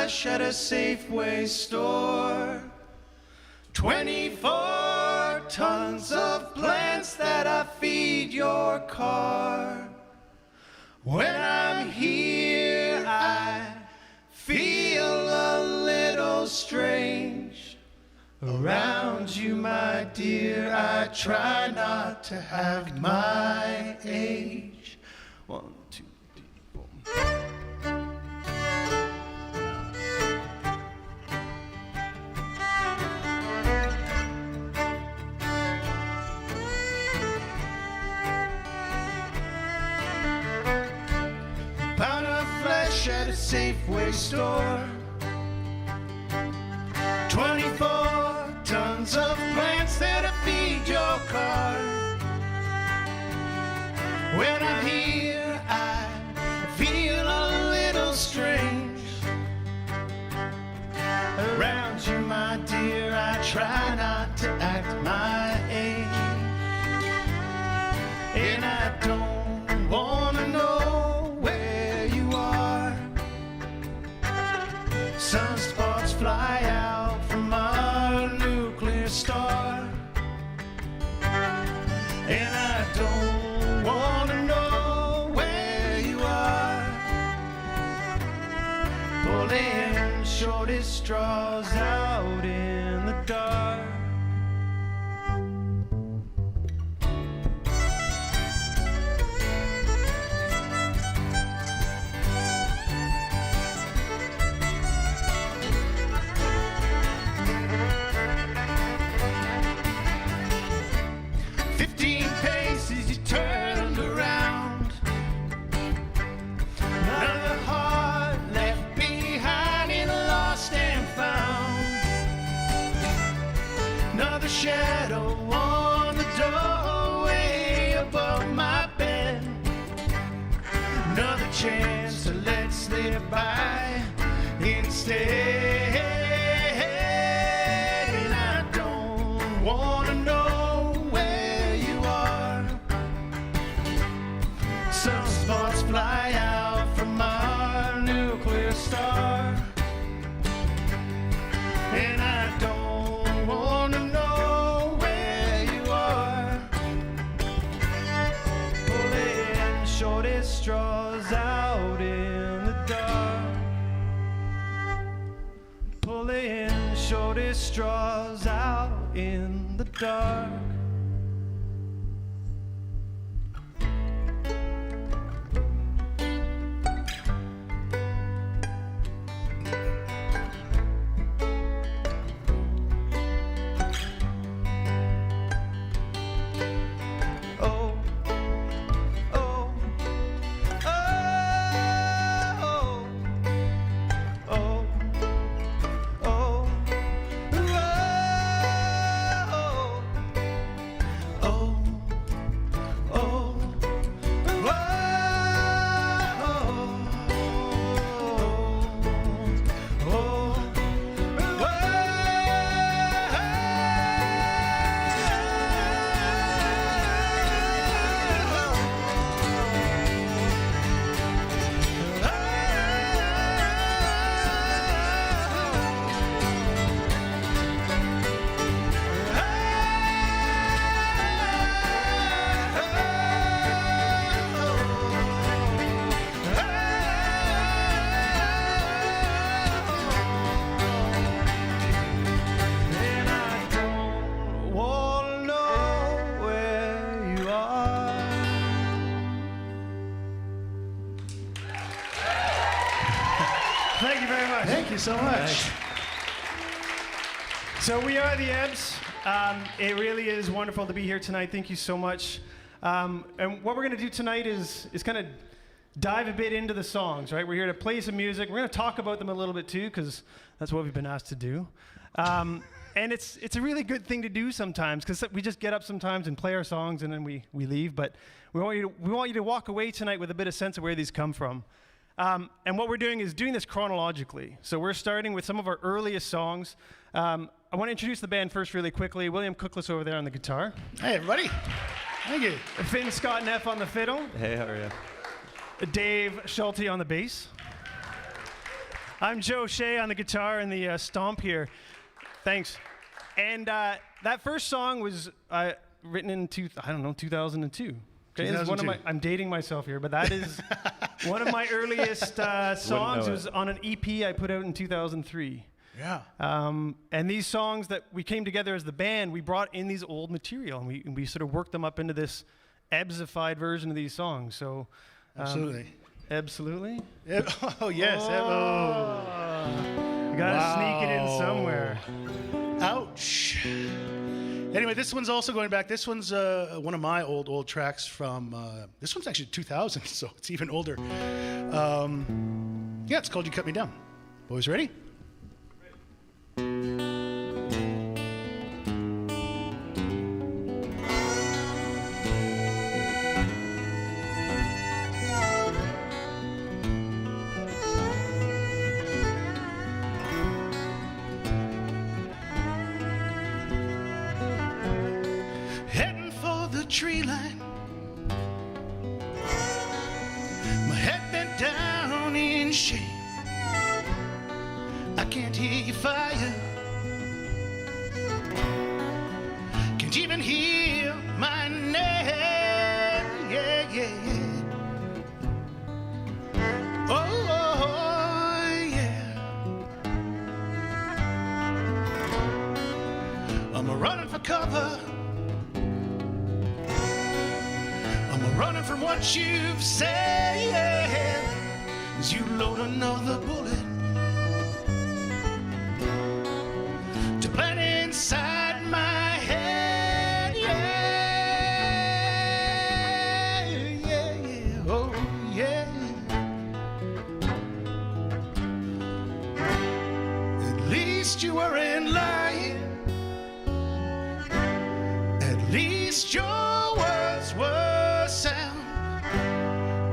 flesh at a Safeway store. 24 tons of plants that I feed your car. When I'm here, I feel a little strange. Around you, my dear, I try not to have my age. 1, 2, 3, 4. Pound of flesh at a Safeway store. 24 tons of plants that I feed your car. When I'm here, I feel a little strange. Around you, my dear, I try not to act my age. And I don't wanna know where you are. Sunspots fly out from our nuclear star. And I don't wanna know where you are. Pulling shortest straws out in the dark. Shadow on the doorway above my bed. Another chance to let slip by instead. And I don't wanna know where you are. Some sparks fly out from our nuclear star. And I don't wanna know shortest straws out in the dark. Pulling shortest straws out in the dark. Thank you very much. Thank you so much. Thanks. So we are the Ebbs. It really is wonderful to be here tonight. Thank you so much. And what we're going to do tonight is kind of dive a bit into the songs, right? We're here to play some music. We're going to talk about them a little bit too, because that's what we've been asked to do. And it's a really good thing to do sometimes, because we just get up sometimes and play our songs and then we leave. But we want you to walk away tonight with a bit of sense of where these come from. And what we're doing is doing this chronologically. So we're starting with some of our earliest songs. I want to introduce the band first really quickly. William Cookless over there on the guitar. Hey, everybody. Thank you. Finn Scott Neff on the fiddle. Hey, how are you? Dave Schulte on the bass. I'm Joe Shea on the guitar and the stomp here. Thanks. And that first song was written in 2002. Okay, it's one of my, I'm dating myself here, but that is one of my earliest songs. It was on an EP I put out in 2003. Yeah. And these songs that we came together as the band, we brought in these old material and we sort of worked them up into this Ebbsified version of these songs. So Absolutely. Absolutely? Oh, yes. Oh. You gotta sneak it in somewhere. Ouch. Anyway, this one's also going back. This one's one of my old tracks from, this one's actually 2000, so it's even older. Yeah, it's called You Cut Me Down. Boys ready? Tree line, my head bent down in shame. I can't hear you fire, can't even hear my name. Yeah, yeah, yeah. Oh, yeah. I'm running for cover, running from what you've said as you load another bullet to plant inside my head. Yeah, yeah, yeah, oh yeah. At least you weren't lying. At least your words were sound.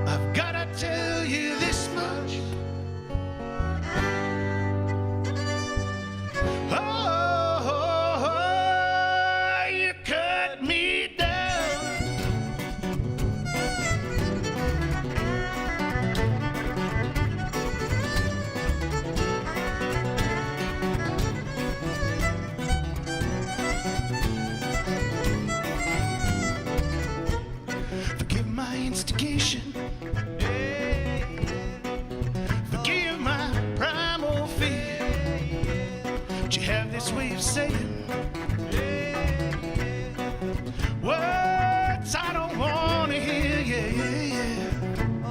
I've gotta tell you this much. Oh, you cut me down. Forgive my instigation. Forgive my primal fear. But you have this way of saying words I don't want to hear. Yeah, yeah, yeah.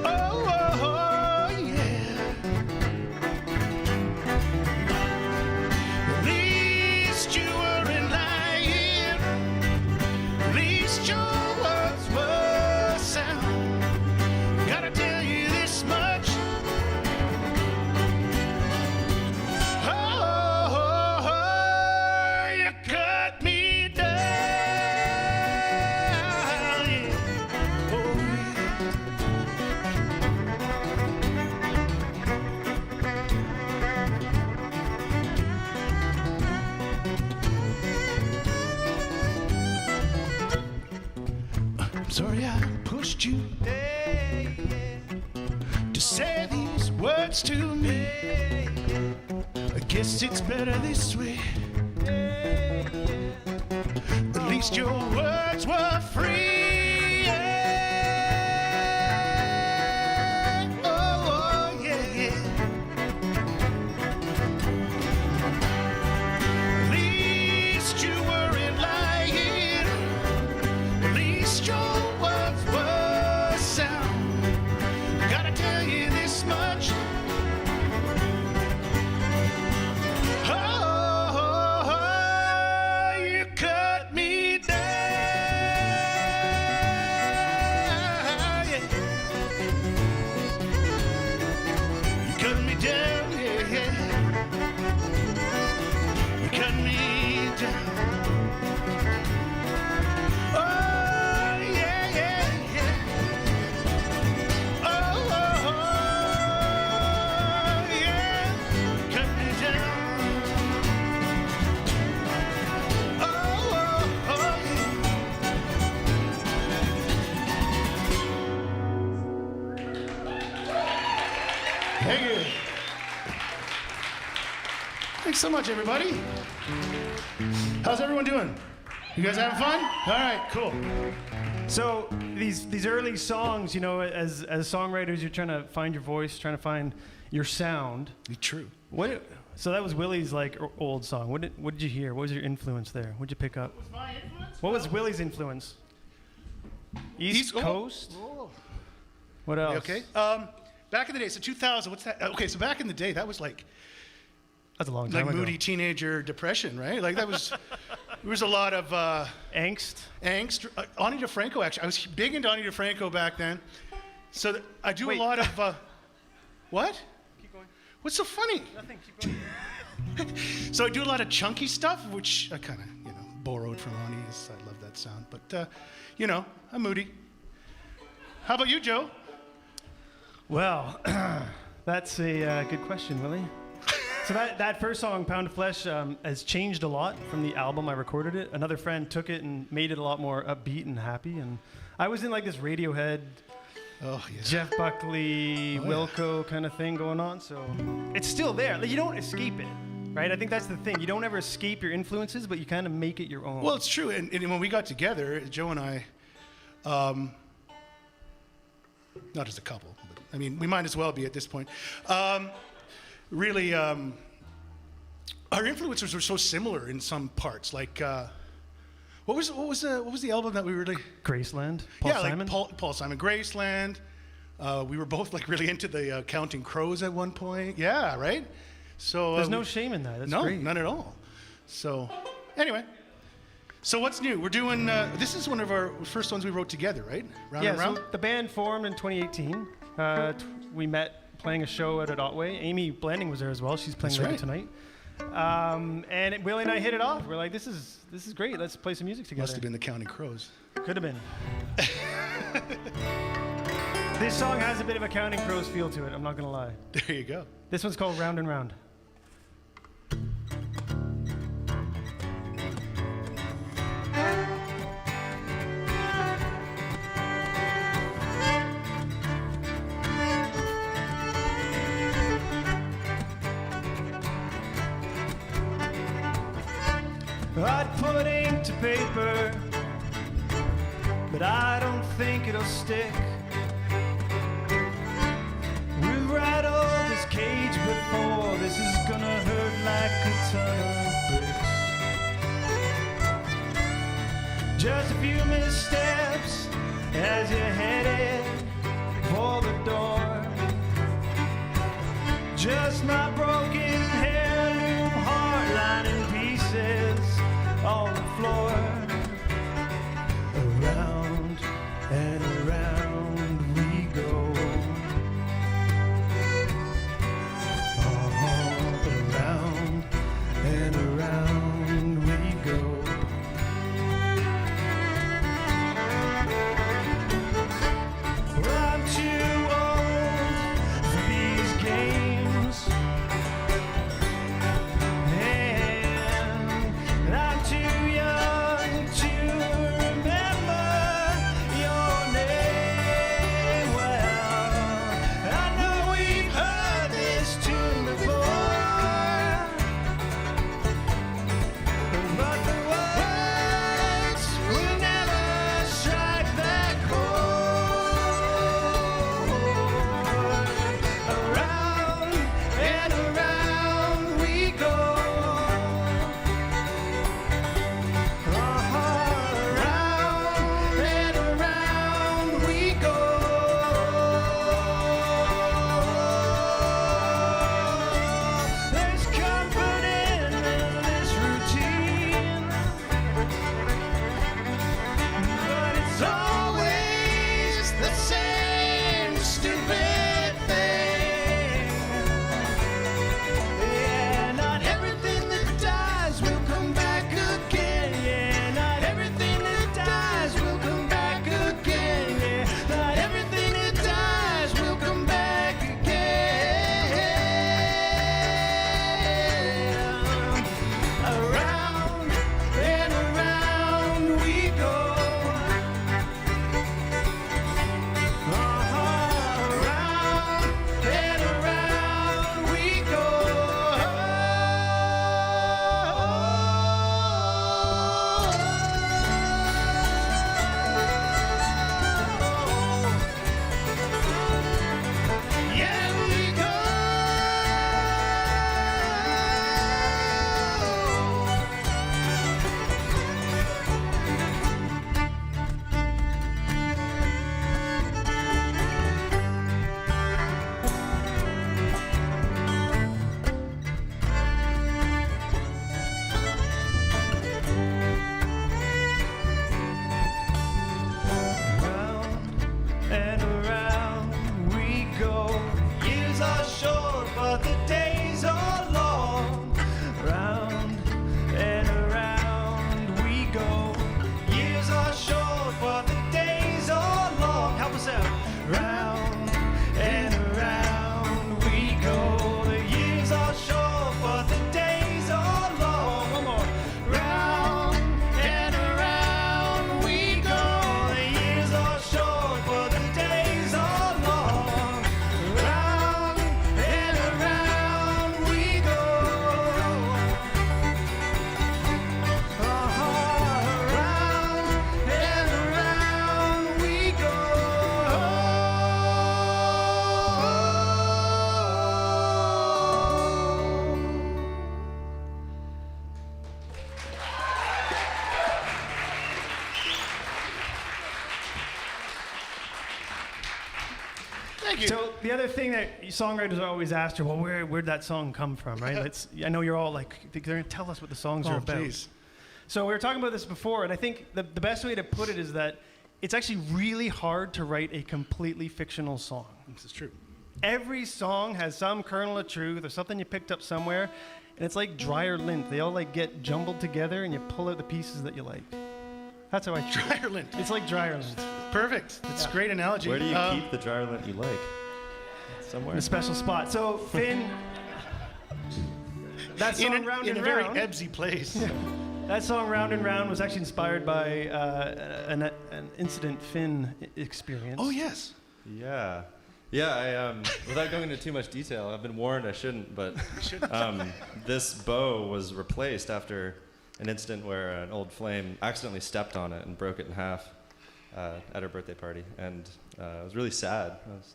Oh, oh, oh, yeah. At least you weren't lying. At least your words were sound. Gotta tell you this much. Oh, you cut me down. Yeah. Oh, I'm sorry I pushed you to say these words to me. I guess it's better this way. At least your words were free. Yeah. Oh, yeah, yeah. At least you weren't lying. At least your words were sound. Gotta tell you this much. Oh, you cut me down. Thank you. Thanks so much, everybody. How's everyone doing? You guys having fun? All right, cool. So these early songs, you know, as songwriters, you're trying to find your voice, trying to find your sound. True. So that was Willie's like old song. What did you hear? What was your influence there? What did you pick up? What was my influence? What was Willie's influence? East Coast. Oh. What else? Okay. Back in the day, so 2000. What's that? Okay, so back in the day, that was like That's a long time ago. moody teenager depression, right? Like that was. There was a lot of Angst. Ani DeFranco, actually. I was big into Ani DeFranco back then. So I do Wait. a lot of. What? Keep going. What's so funny? Nothing. Keep going. So I do a lot of chunky stuff, which I kind of, borrowed from Ani. I love that sound. But, I'm moody. How about you, Joe? Well, that's a good question, Willie. So that first song, Pound of Flesh, has changed a lot from the album I recorded it. Another friend took it and made it a lot more upbeat and happy. And I was in like this Radiohead, Jeff Buckley, Wilco kind of thing going on. So it's still there. Like, you don't escape it, right? I think that's the thing. You don't ever escape your influences, but you kind of make it your own. Well, it's true. And when we got together, Joe and I, not as a couple, but I mean, we might as well be at this point. Really, our influences were so similar in some parts. Like, what was the album that we really? Graceland. Paul Simon. Like Paul Simon, Graceland. We were both like really into the Counting Crows at one point. Yeah, right. So there's no shame in that. That's great. None at all. So, anyway. So what's new? We're doing. This is one of our first ones we wrote together, right? Round and Round. So the band formed in 2018. We met playing a show out at Otway. Amy Blanding was there as well. She's playing later tonight. And Willie and I hit it off. We're like, this is great. Let's play some music together. Must have been the Counting Crows. Could have been. This song has a bit of a Counting Crows feel to it. I'm not gonna lie. There you go. This one's called Round and Round. I'd put ink to paper, but I don't think it'll stick. We've rattled this cage before, this is gonna hurt like a ton of bricks. Just a few missteps as you're headed for the door. Just my broken heirloom heart lying in pieces on the floor. Around and around we go. Around and around we go. Well, I'm too old for these games. Thank you. So the other thing that songwriters always ask you, well, where'd that song come from, right? I know you're all like, they're going to tell us what the songs are about. Please. So we were talking about this before, and I think the best way to put it is that it's actually really hard to write a completely fictional song. This is true. Every song has some kernel of truth or something you picked up somewhere, and it's like dryer lint. They all like get jumbled together, and you pull out the pieces that you like. That's how I treat it. Dryer lint. It's like dryer lint. Perfect. That's a great analogy. Where do you keep the dryer lint you like? Somewhere. In a special spot. So Finn, that song Round in and a very Round. Ebbsy place. That song Round and Round was actually inspired by an incident Finn experienced. Oh, yes. Yeah. Yeah, without going into too much detail, I've been warned I shouldn't, but this bow was replaced after an incident where an old flame accidentally stepped on it and broke it in half at her birthday party. And it was really sad. I was,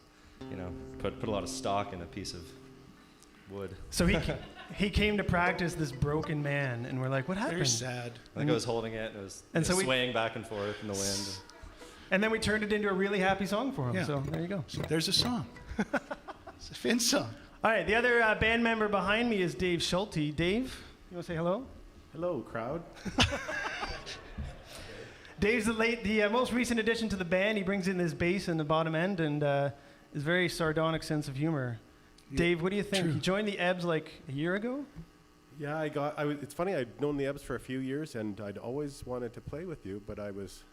put a lot of stock in a piece of wood. So he came to practice this broken man, and we're like, what happened? Very sad. I think I was holding it, and it was swaying back and forth in the wind. And then we turned it into a really happy song for him. Yeah. So there you go. So there's a song. It's a Finn song. All right, the other band member behind me is Dave Schulte. Dave, you want to say hello? Hello, crowd. Dave's the most recent addition to the band. He brings in this bass in the bottom end and his very sardonic sense of humor. Yeah, Dave, what do you think? true. You joined the Ebbs like a year ago? Yeah, it's funny, I'd known the Ebbs for a few years, and I'd always wanted to play with you, but I was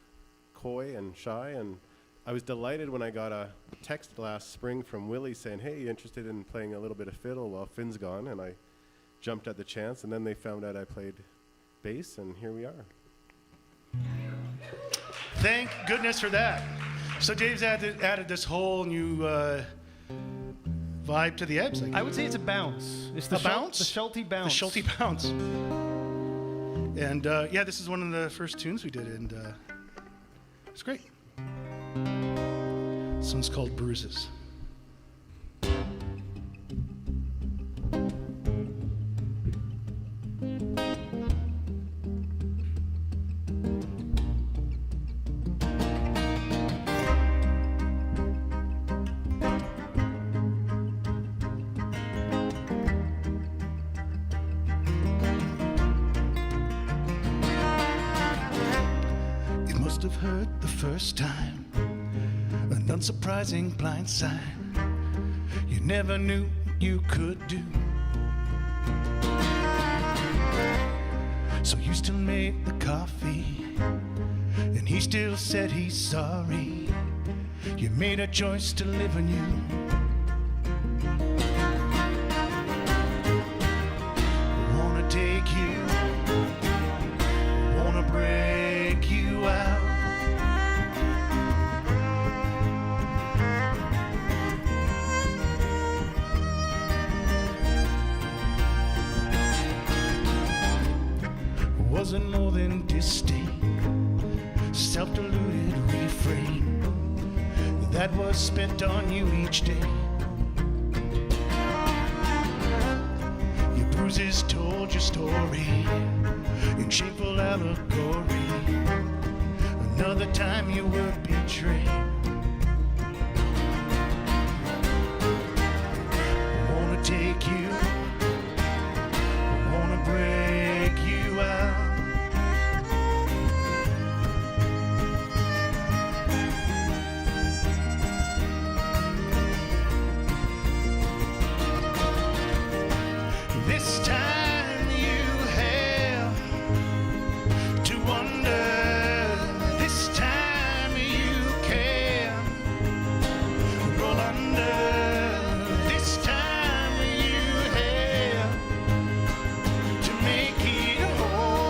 coy and shy, and I was delighted when I got a text last spring from Willie saying, hey, you interested in playing a little bit of fiddle while Finn's gone? And I jumped at the chance, and then they found out I played bass, and here we are. Thank goodness for that. So Dave's added this whole new vibe to the Ebbs. I would say it's a bounce. It's the bounce? The Schulte bounce. The Schulte bounce. And yeah, this is one of the first tunes we did, and it's great. This one's called Bruises. Have hurt the first time, an unsurprising blind sign you never knew you could do. So you still made the coffee, and he still said he's sorry. You made a choice to live anew. I wanna take you, wanna break you out. Wasn't more than disdain, self-deluded refrain that was spent on you each day. Your bruises told your story in shameful allegory. Another time you were betrayed. I wanna take you, I wanna break you out. This time you have to wonder. This time you can roll under. This time you have to make it whole.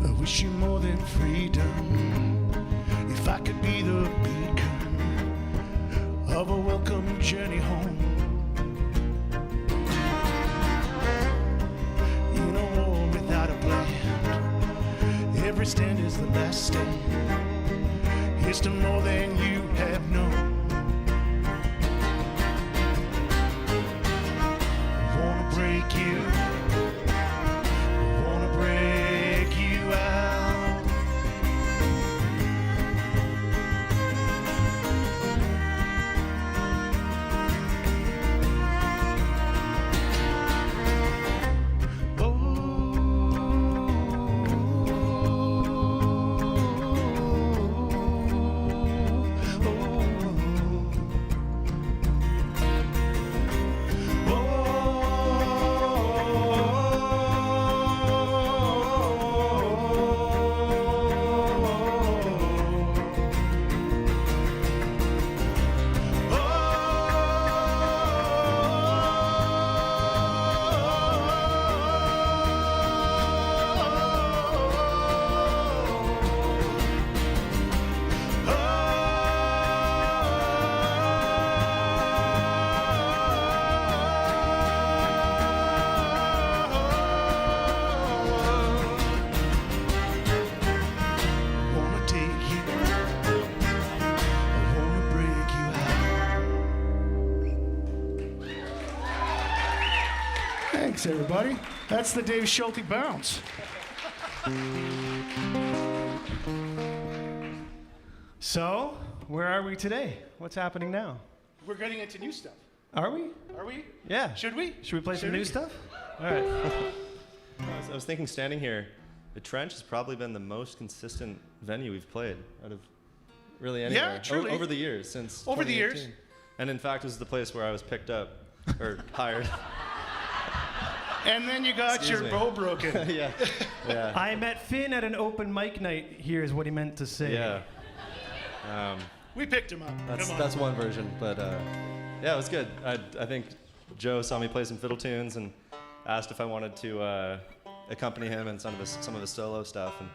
I wish you more than freedom. If I could be the beacon of a welcome journey home. In a war without a plan, every stand is the last stand. wisdom more than you have known. I wanna break you, I wanna break you out. Thanks, everybody. That's the Dave Schulte bounce. So, where are we today? What's happening now? We're getting into new stuff. Are we? Are we? Yeah. Should we? Should we play some Should new we? stuff? All right. I was thinking, standing here, the Trench has probably been the most consistent venue we've played out of really anywhere. truly. Over the years, since Over the years. 2018. And in fact, it was the place where I was picked up or hired. And then you got Excuse your me. bow broken. Yeah. Yeah. I met Finn at an open mic night here is what he meant to say. Yeah. We picked him up. Come on. That's one version, but yeah, it was good. I think Joe saw me play some fiddle tunes and asked if I wanted to accompany him in some of his solo stuff, and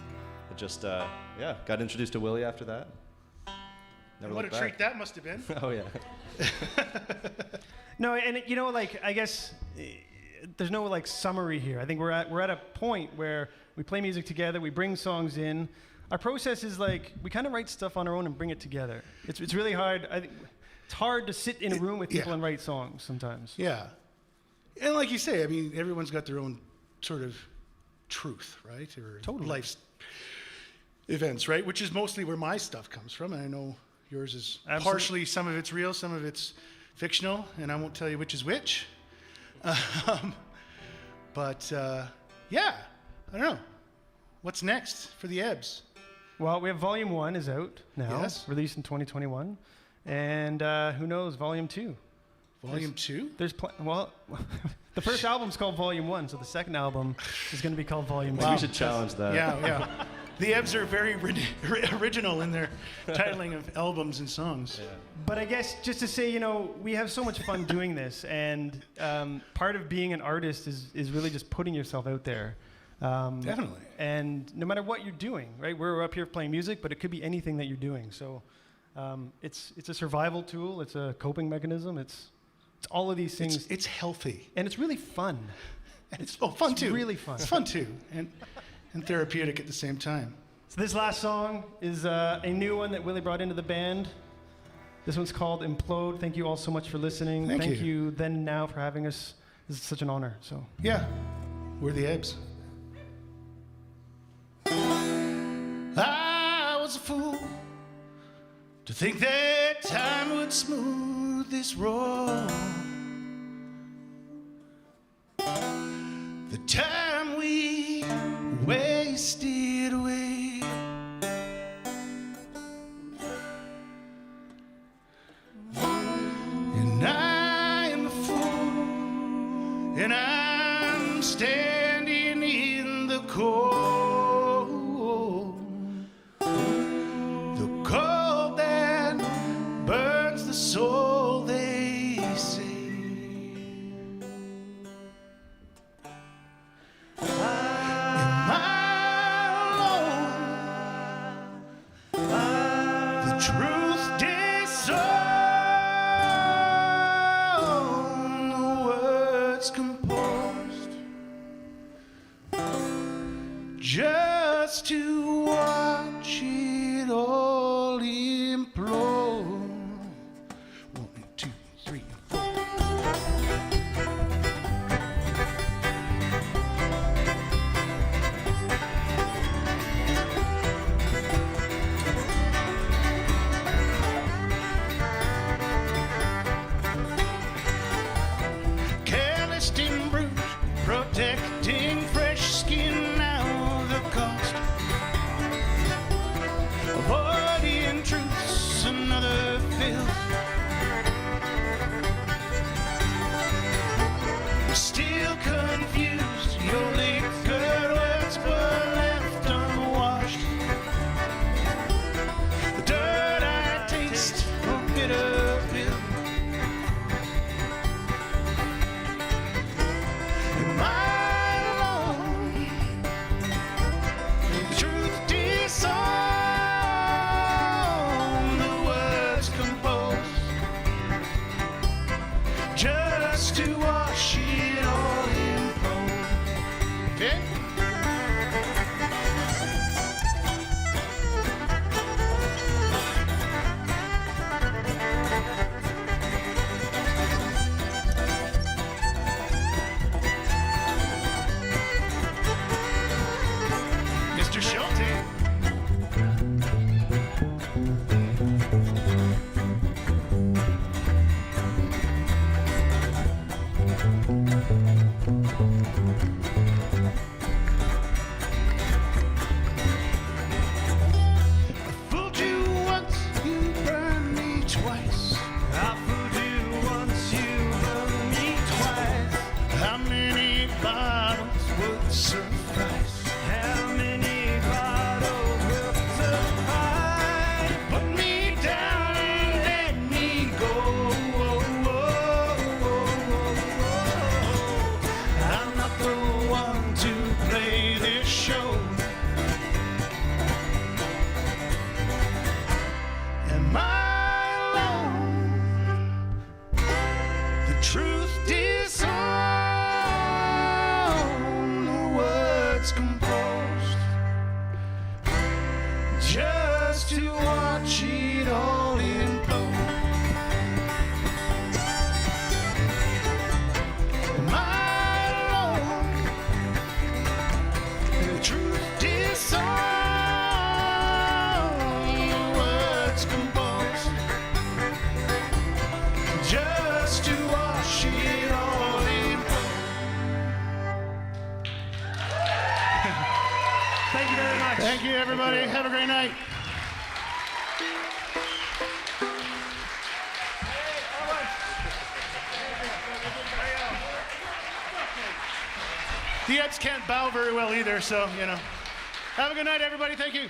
it just yeah, got introduced to Willie after that. Never What a looked treat back. that must have been. Oh yeah. No, and you know, like I guess there's no like summary here. I think we're at a point where we play music together, we bring songs in. Our process is like we kind of write stuff on our own and bring it together. It's really hard. I think it's hard to sit in a room with people Yeah. and write songs sometimes. Yeah. And like you say, I mean, everyone's got their own sort of truth, right? Or Totally. life's events, right? Which is mostly where my stuff comes from. And I know yours is Absolutely. partially, some of it's real, some of it's fictional, and I won't tell you which is which. But yeah, I don't know. What's next for the Ebbs? Well, we have Volume 1 is out now, Yes. released in 2021, and who knows, Volume 2. Volume 2? There's well, the first album's called Volume 1, so the second album is going to be called Volume 2. We should challenge that. Yeah, yeah. The Ebbs are very original in their titling of albums and songs. Yeah. But I guess just to say, you know, we have so much fun doing this, and part of being an artist is really just putting yourself out there. Definitely. And no matter what you're doing, right? We're up here playing music, but it could be anything that you're doing. So it's a survival tool. It's a coping mechanism. It's all of these things. It's healthy. And it's really fun. It's fun it's too. really fun. It's fun too, and therapeutic at the same time. So this last song is a new one that Willie brought into the band. This one's called Implode. Thank you all so much for listening. Thank you. you then and now for having us. This is such an honor. So Yeah, we're the Ebbs. I was a fool to think that time would smooth this road. The time we wasted away. And I am a fool, and I'm standing in the cold. The cold that burns the soul, they say. Am I alone? The truth disowned, the words composed, just to watch it all implode. 1, 2, 3, 4. Calloused and bruised, protecting fresh skin now the cost. Avoiding truths another filth. Still confused, your liquor words were left unwashed. The dirt I taste, a bitter pill. Am I alone? The truth disowned, the words composed, just to wash it all in gold. Okay? Mr. Schulte. Fooled you once, you burned me twice. I fooled you once, you burned me twice. How many bottles would suffice? How many bottles will suffice? Put me down and let me go. I'm not the one to play this show. Am I alone? The truth disowned, the words composed, just to watch it all implode. Am I alone? The truth disowned, the words composed, just to wash it all implode. Thank you very much. Thank you, everybody. Have a great night. The Ebbs can't bow very well either, so, you know. Have a good night, everybody. Thank you.